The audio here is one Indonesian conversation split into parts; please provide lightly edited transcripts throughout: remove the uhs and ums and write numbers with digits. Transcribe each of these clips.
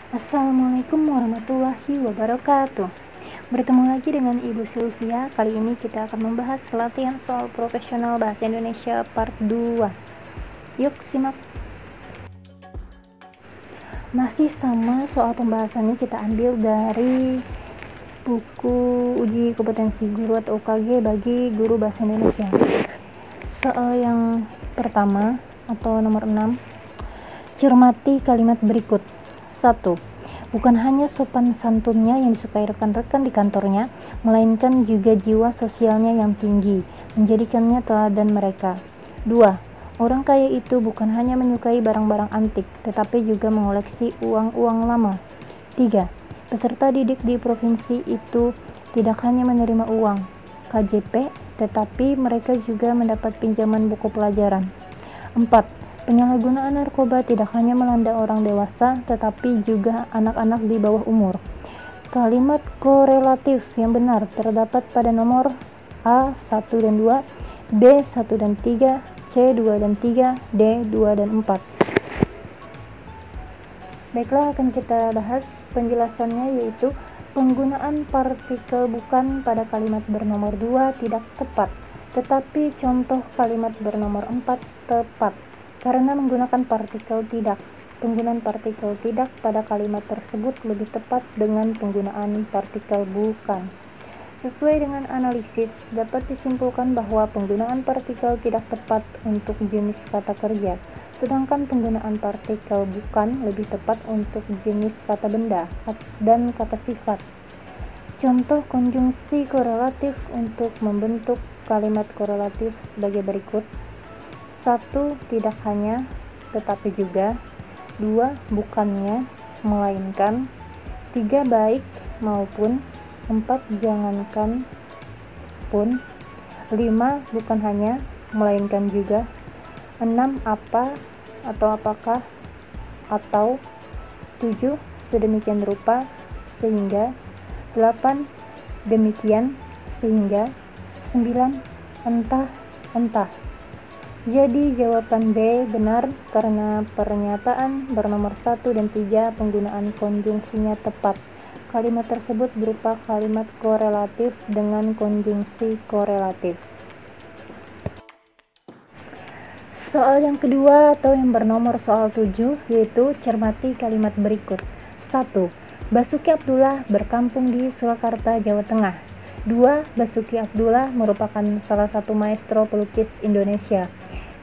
Assalamualaikum warahmatullahi wabarakatuh. Bertemu lagi dengan Ibu Sylvia. Kali ini kita akan membahas latihan soal profesional bahasa Indonesia part 2. Yuk simak. Masih sama soal pembahasannya, kita ambil dari buku uji kompetensi guru atau UKG bagi guru bahasa Indonesia. Soal yang pertama atau nomor 6, cermati kalimat berikut. 1. Bukan hanya sopan santunnya yang disukai rekan-rekan di kantornya, melainkan juga jiwa sosialnya yang tinggi, menjadikannya teladan mereka. 2. Orang kaya itu bukan hanya menyukai barang-barang antik, tetapi juga mengoleksi uang-uang lama. 3. Peserta didik di provinsi itu tidak hanya menerima uang KJP, tetapi mereka juga mendapat pinjaman buku pelajaran. 4. Penyalahgunaan narkoba tidak hanya melanda orang dewasa, tetapi juga anak-anak di bawah umur. Kalimat korelatif yang benar terdapat pada nomor A 1 dan 2, B 1 dan 3, C 2 dan 3, D 2 dan 4. Baiklah, akan kita bahas penjelasannya, yaitu penggunaan partikel bukan pada kalimat bernomor 2 tidak tepat, tetapi contoh kalimat bernomor 4 tepat. Karena menggunakan partikel tidak, penggunaan partikel tidak pada kalimat tersebut lebih tepat dengan penggunaan partikel bukan. Sesuai dengan analisis, dapat disimpulkan bahwa penggunaan partikel tidak tepat untuk jenis kata kerja, sedangkan penggunaan partikel bukan lebih tepat untuk jenis kata benda dan kata sifat. Contoh konjungsi korelatif untuk membentuk kalimat korelatif sebagai berikut. 1. Tidak hanya, tetapi juga. 2. Bukannya, melainkan. 3. Baik maupun. 4. Jangankan pun. 5. Bukan hanya, melainkan juga. 6. Apa atau apakah, atau. 7. Sedemikian rupa, sehingga. 8. Demikian, sehingga. 9. Entah. Jadi jawaban B benar karena pernyataan bernomor 1 dan 3 penggunaan konjungsinya tepat. Kalimat tersebut berupa kalimat korelatif dengan konjungsi korelatif. Soal yang kedua atau yang bernomor soal 7, yaitu cermati kalimat berikut. 1. Basuki Abdullah berkampung di Surakarta, Jawa Tengah. 2. Basuki Abdullah merupakan salah satu maestro pelukis Indonesia.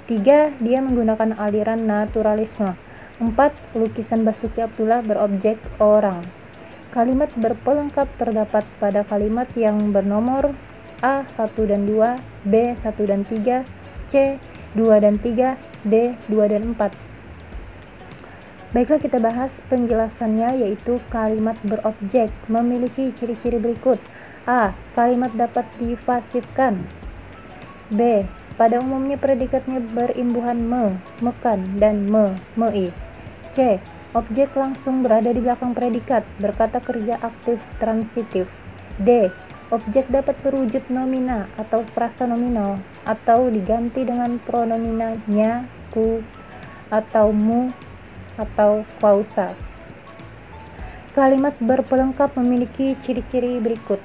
3. Dia menggunakan aliran naturalisme. 4. Lukisan Basuki Abdullah berobjek orang. Kalimat berpelengkap terdapat pada kalimat yang bernomor A 1 dan 2, B 1 dan 3, C 2 dan 3, D 2 dan 4. Baiklah, kita bahas penjelasannya, yaitu kalimat berobjek memiliki ciri-ciri berikut. A. Kalimat dapat difasifkan. B. Pada umumnya predikatnya berimbuhan me, mekan, dan mei. C. Objek langsung berada di belakang predikat, berkata kerja aktif transitif. D. Objek dapat berwujud nomina atau frasa nominal, atau diganti dengan pronomina nya, ku, atau mu, atau klausa. Kalimat berpelengkap memiliki ciri-ciri berikut.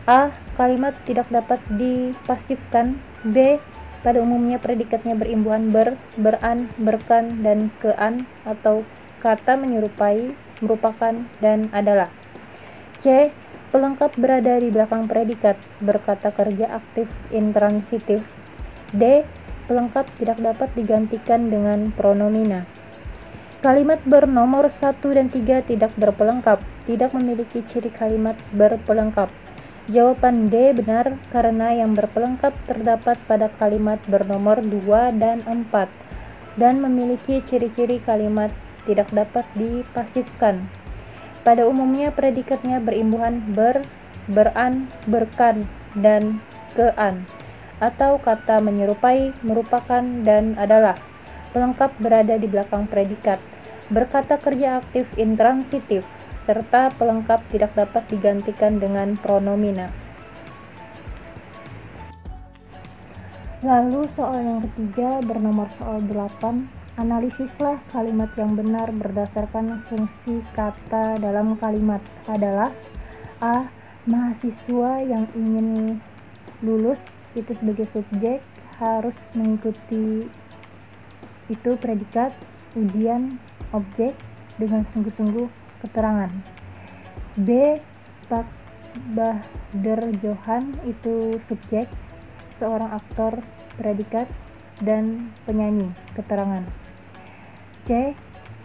A. Kalimat tidak dapat dipasifkan. B. Pada umumnya predikatnya berimbuhan ber, beran, berkan, dan kean, atau kata menyerupai, merupakan, dan adalah. C. Pelengkap berada di belakang predikat, berkata kerja aktif intransitif. D. Pelengkap tidak dapat digantikan dengan pronomina. Kalimat bernomor 1 dan 3 tidak berpelengkap, tidak memiliki ciri kalimat berpelengkap. Jawaban D benar karena yang berpelengkap terdapat pada kalimat bernomor 2 dan 4 dan memiliki ciri-ciri kalimat tidak dapat dipasifkan. Pada umumnya predikatnya berimbuhan ber, beran, berkan, dan kean, atau kata menyerupai, merupakan, dan adalah. Pelengkap berada di belakang predikat, berkata kerja aktif intransitif, serta pelengkap tidak dapat digantikan dengan pronomina. Lalu soal yang ketiga bernomor soal 8. Analisislah kalimat yang benar berdasarkan fungsi kata dalam kalimat adalah A. Mahasiswa yang ingin lulus itu sebagai subjek harus mengikuti itu predikat, ujian, objek dengan sungguh-sungguh keterangan. B. Pak Bahder Johan itu subjek, seorang aktor, predikat, dan penyanyi, keterangan. C.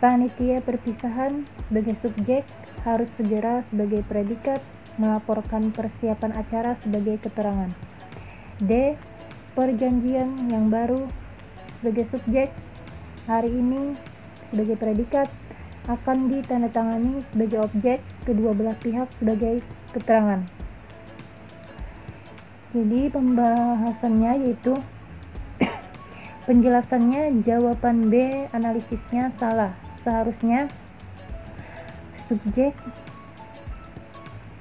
Panitia perpisahan sebagai subjek harus segera sebagai predikat melaporkan persiapan acara sebagai keterangan. D. Perjanjian yang baru sebagai subjek hari ini sebagai predikat akan ditandatangani sebagai objek kedua belah pihak sebagai keterangan. Jadi pembahasannya yaitu penjelasannya jawaban B, analisisnya salah. Seharusnya subjek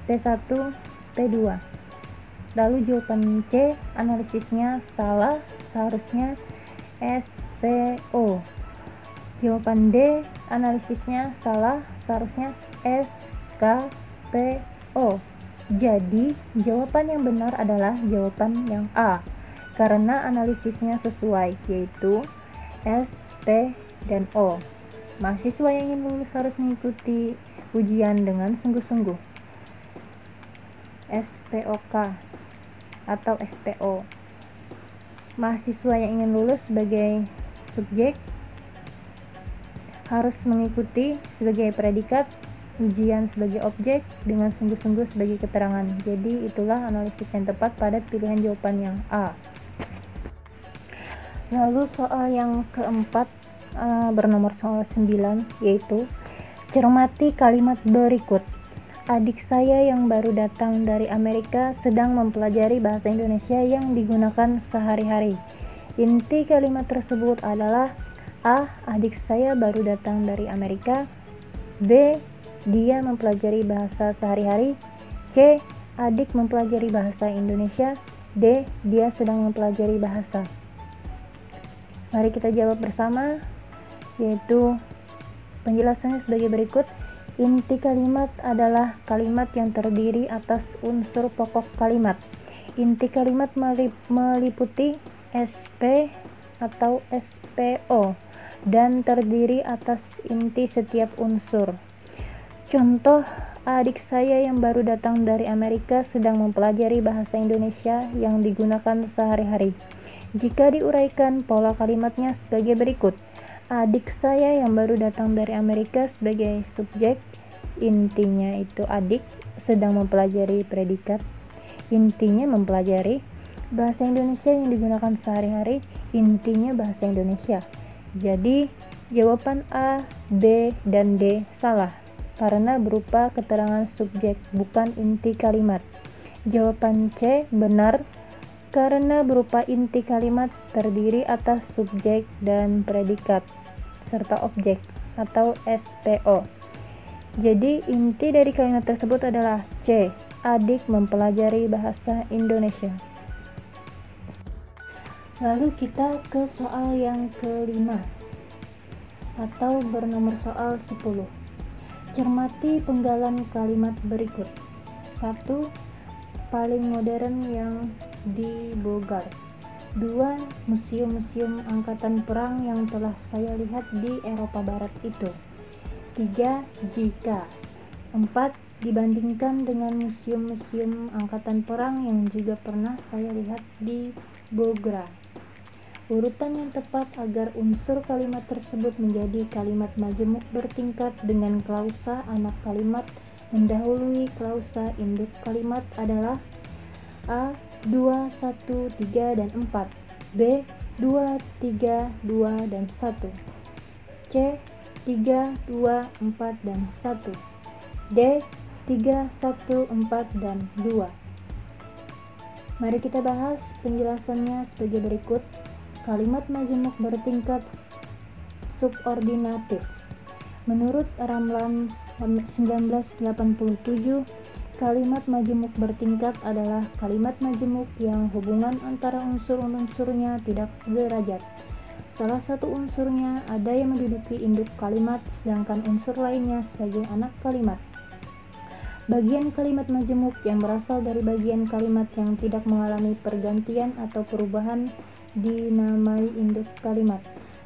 P1, P2. Lalu jawaban C, analisisnya salah. Seharusnya SPO. Jawaban D, analisisnya salah. Seharusnya SKPO. Jadi jawaban yang benar adalah jawaban yang A, karena analisisnya sesuai, yaitu S, P, dan O. Mahasiswa yang ingin lulus harus mengikuti ujian dengan sungguh-sungguh. SPOK atau SPO. Mahasiswa yang ingin lulus sebagai subjek harus mengikuti sebagai predikat, ujian sebagai objek dengan sungguh-sungguh sebagai keterangan. Jadi itulah analisis yang tepat pada pilihan jawaban yang A. Lalu soal yang keempat bernomor soal 9, yaitu cermati kalimat berikut. Adik saya yang baru datang dari Amerika sedang mempelajari bahasa Indonesia yang digunakan sehari-hari. Inti kalimat tersebut adalah A. Adik saya baru datang dari Amerika. B. Dia mempelajari bahasa sehari-hari. C. Adik mempelajari bahasa Indonesia. D. Dia sedang mempelajari bahasa. Mari kita jawab bersama, yaitu penjelasannya sebagai berikut. Inti kalimat adalah kalimat yang terdiri atas unsur pokok kalimat. Inti kalimat meliputi SP atau SPO dan terdiri atas inti setiap unsur. Contoh, adik saya yang baru datang dari Amerika sedang mempelajari bahasa Indonesia yang digunakan sehari-hari. Jika diuraikan, pola kalimatnya sebagai berikut. Adik saya yang baru datang dari Amerika sebagai subjek, intinya itu adik, sedang mempelajari predikat, intinya mempelajari bahasa Indonesia yang digunakan sehari-hari, intinya bahasa Indonesia. Jadi jawaban A, B, dan D salah karena berupa keterangan subjek, bukan inti kalimat. Jawaban C benar karena berupa inti kalimat terdiri atas subjek dan predikat serta objek atau SPO. Jadi inti dari kalimat tersebut adalah C. Adik mempelajari bahasa Indonesia. Lalu kita ke soal yang kelima atau bernomor soal 10. Cermati penggalan kalimat berikut. 1. Paling modern yang di Bogor. 2. Museum-museum angkatan perang yang telah saya lihat di Eropa Barat itu. 3. Jika. 4. Dibandingkan dengan museum-museum angkatan perang yang juga pernah saya lihat di Bogor. Urutan yang tepat agar unsur kalimat tersebut menjadi kalimat majemuk bertingkat dengan klausa anak kalimat mendahului klausa induk kalimat adalah A. 2, 1, 3, dan 4. B. 2, 3, 2, dan 1. C. 3, 2, 4, dan 1. D. 3, 1, 4, dan 2. Mari kita bahas penjelasannya sebagai berikut. Kalimat majemuk bertingkat subordinatif. Menurut Ramlan 1987, kalimat majemuk bertingkat adalah kalimat majemuk yang hubungan antara unsur-unsurnya tidak sederajat. Salah satu unsurnya ada yang menduduki induk kalimat, sedangkan unsur lainnya sebagai anak kalimat. Bagian kalimat majemuk yang berasal dari bagian kalimat yang tidak mengalami pergantian atau perubahan dinamai induk kalimat.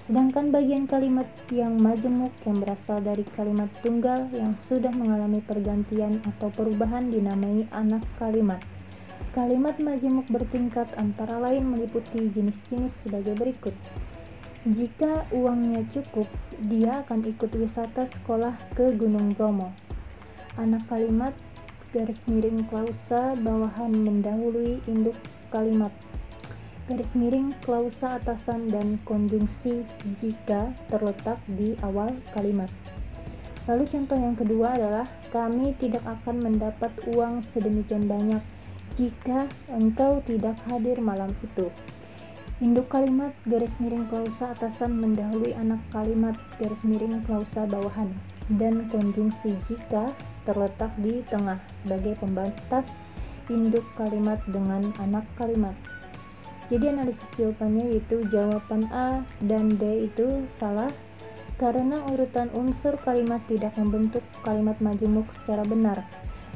Sedangkan bagian kalimat yang majemuk yang berasal dari kalimat tunggal yang sudah mengalami pergantian atau perubahan dinamai anak kalimat. Kalimat majemuk bertingkat antara lain meliputi jenis-jenis sebagai berikut. Jika uangnya cukup, dia akan ikut wisata sekolah ke Gunung Bromo. Anak kalimat garis miring klausa bawahan mendahului induk kalimat. Garis miring klausa atasan dan konjungsi jika terletak di awal kalimat. Lalu contoh yang kedua adalah kami tidak akan mendapat uang sedemikian banyak jika engkau tidak hadir malam itu. Induk kalimat garis miring klausa atasan mendahului anak kalimat garis miring klausa bawahan dan konjungsi jika terletak di tengah sebagai pembatas induk kalimat dengan anak kalimat. Jadi analisis jawabannya yaitu jawaban A dan D itu salah karena urutan unsur kalimat tidak membentuk kalimat majemuk secara benar.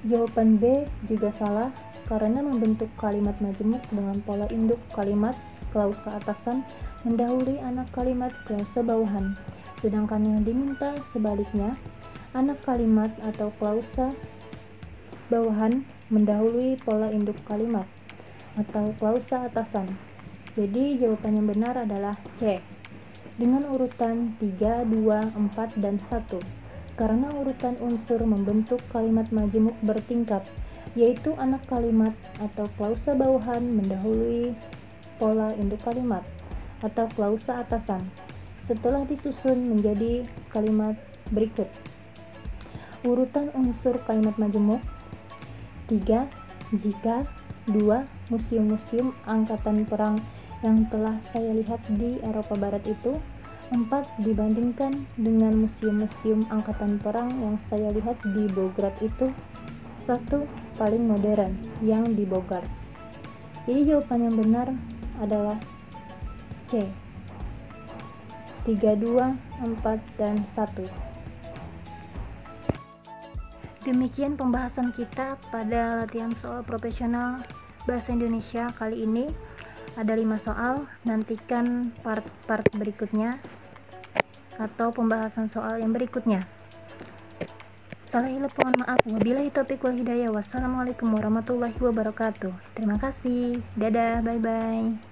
Jawaban B juga salah karena membentuk kalimat majemuk dengan pola induk kalimat klausa atasan mendahului anak kalimat klausa bawahan. Sedangkan yang diminta sebaliknya, anak kalimat atau klausa bawahan mendahului pola induk kalimat atau klausa atasan. Jadi jawaban yang benar adalah C dengan urutan 3, 2, 4, dan 1 karena urutan unsur membentuk kalimat majemuk bertingkat, yaitu anak kalimat atau klausa bawahan mendahului pola induk kalimat atau klausa atasan setelah disusun menjadi kalimat berikut. Urutan unsur kalimat majemuk: 3. Jika 2. Museum-museum angkatan perang yang telah saya lihat di Eropa Barat itu 4. Dibandingkan dengan museum-museum angkatan perang yang saya lihat di Bograd itu 1. Paling modern yang di Bogor. Jadi jawaban yang benar adalah C 3, 2, 4, dan 1. Demikian pembahasan kita pada latihan soal profesional bahasa Indonesia kali ini. Ada 5 soal, nantikan part-part berikutnya atau pembahasan soal yang berikutnya. Salah hilaf mohon maaf. Wabillahi taufiq wal hidayah. Wassalamualaikum warahmatullahi wabarakatuh. Terima kasih. Dadah, bye-bye.